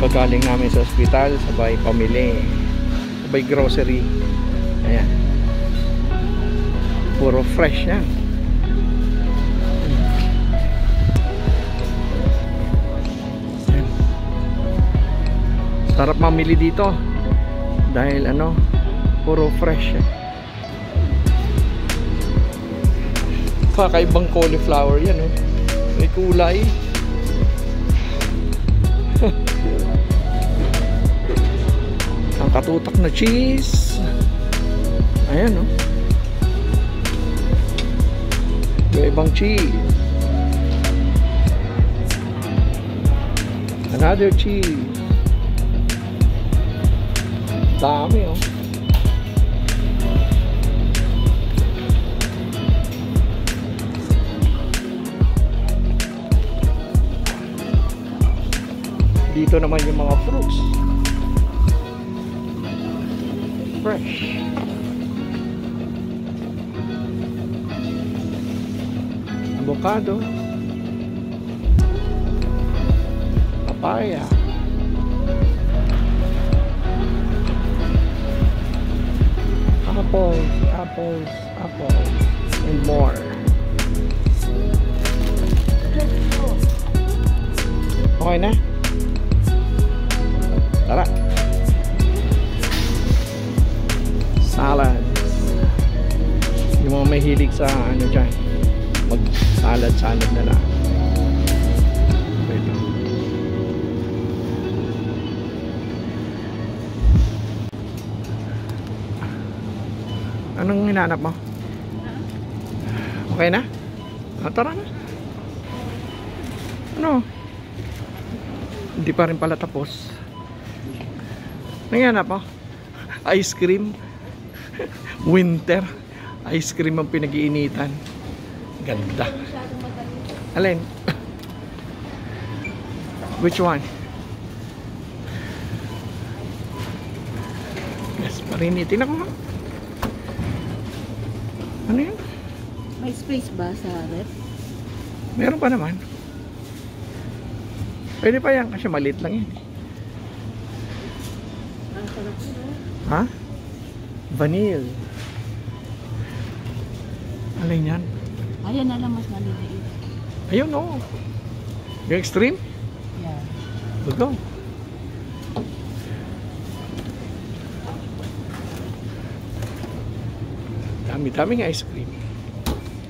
Kagaling namin sa ospital, sabay pamili, sabay grocery. Ayan, puro fresh yan. Ayan. Sarap mamili dito dahil ano, puro fresh yan. Kakaibang cauliflower yan, oh. May kulay. Ang katutak na cheese. Ayan, oh. May ibang cheese. Another cheese. Dami, oh. Dito naman yung mga fruits. Fresh. Avocado. Papaya. Apples, and more. Okay na? Tara. Salad. Yung mga may hilig sa ano dyan, mag salad na lang. Ito. Anong hinahanap mo? Okay na? Tara na. Ano? Hindi pa rin pala tapos. Nangyhanap mo? Ice cream. Winter. Ice cream ang pinag-iinitan. Ganda. Alin? Which one? Yes, marini. Tingnan ko nga. Ano yun? May space ba sa rep? Meron pa naman. Pwede pa yan kasi maliit lang yan. Ang sarap nyo. Ha? Vanille. Alin yan? Ayan na lang mas maliliit. Ayun, no. Yung extreme? Yeah. Let's go. Dami-daming ice cream.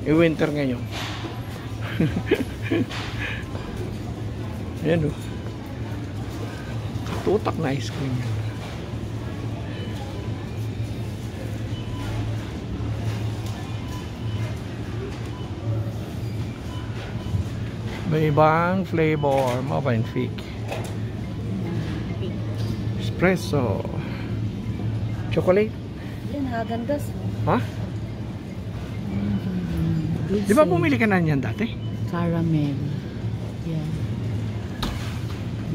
Yung winter ngayon. Ayan, oh. Katutak na ice cream yan. May ibang flavor. Mga fig. Espresso. Chocolate. Yan, hagandas. Ha? Di ba bumili ka na niyan dati? Caramel. Yan.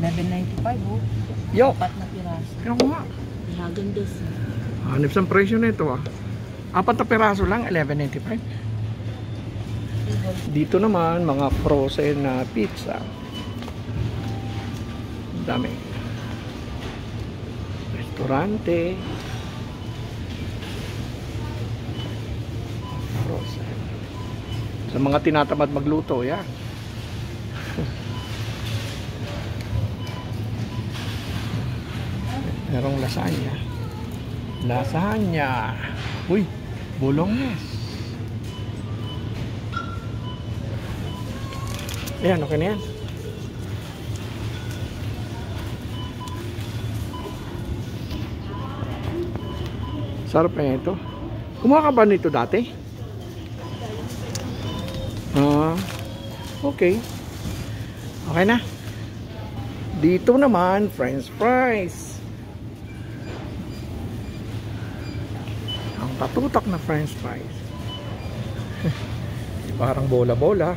11.95, oh. Yo! 4 na piraso. Kaya ko nga. Hagandas. Hanip sa presyo na ito, ah. 4 na piraso lang, 11.95. Dito naman, mga frozen na pizza. Dami. Restaurante. Frozen. Sa mga tinatamad magluto, yan. Merong lasagna. Lasagna. Uy, bolognese. Ayan, okay na yan. Sarap na ito. Kumuha ka ba nito dati? Okay. Okay na. Dito naman, French fries. Ang katutak na French fries. Parang bola-bola.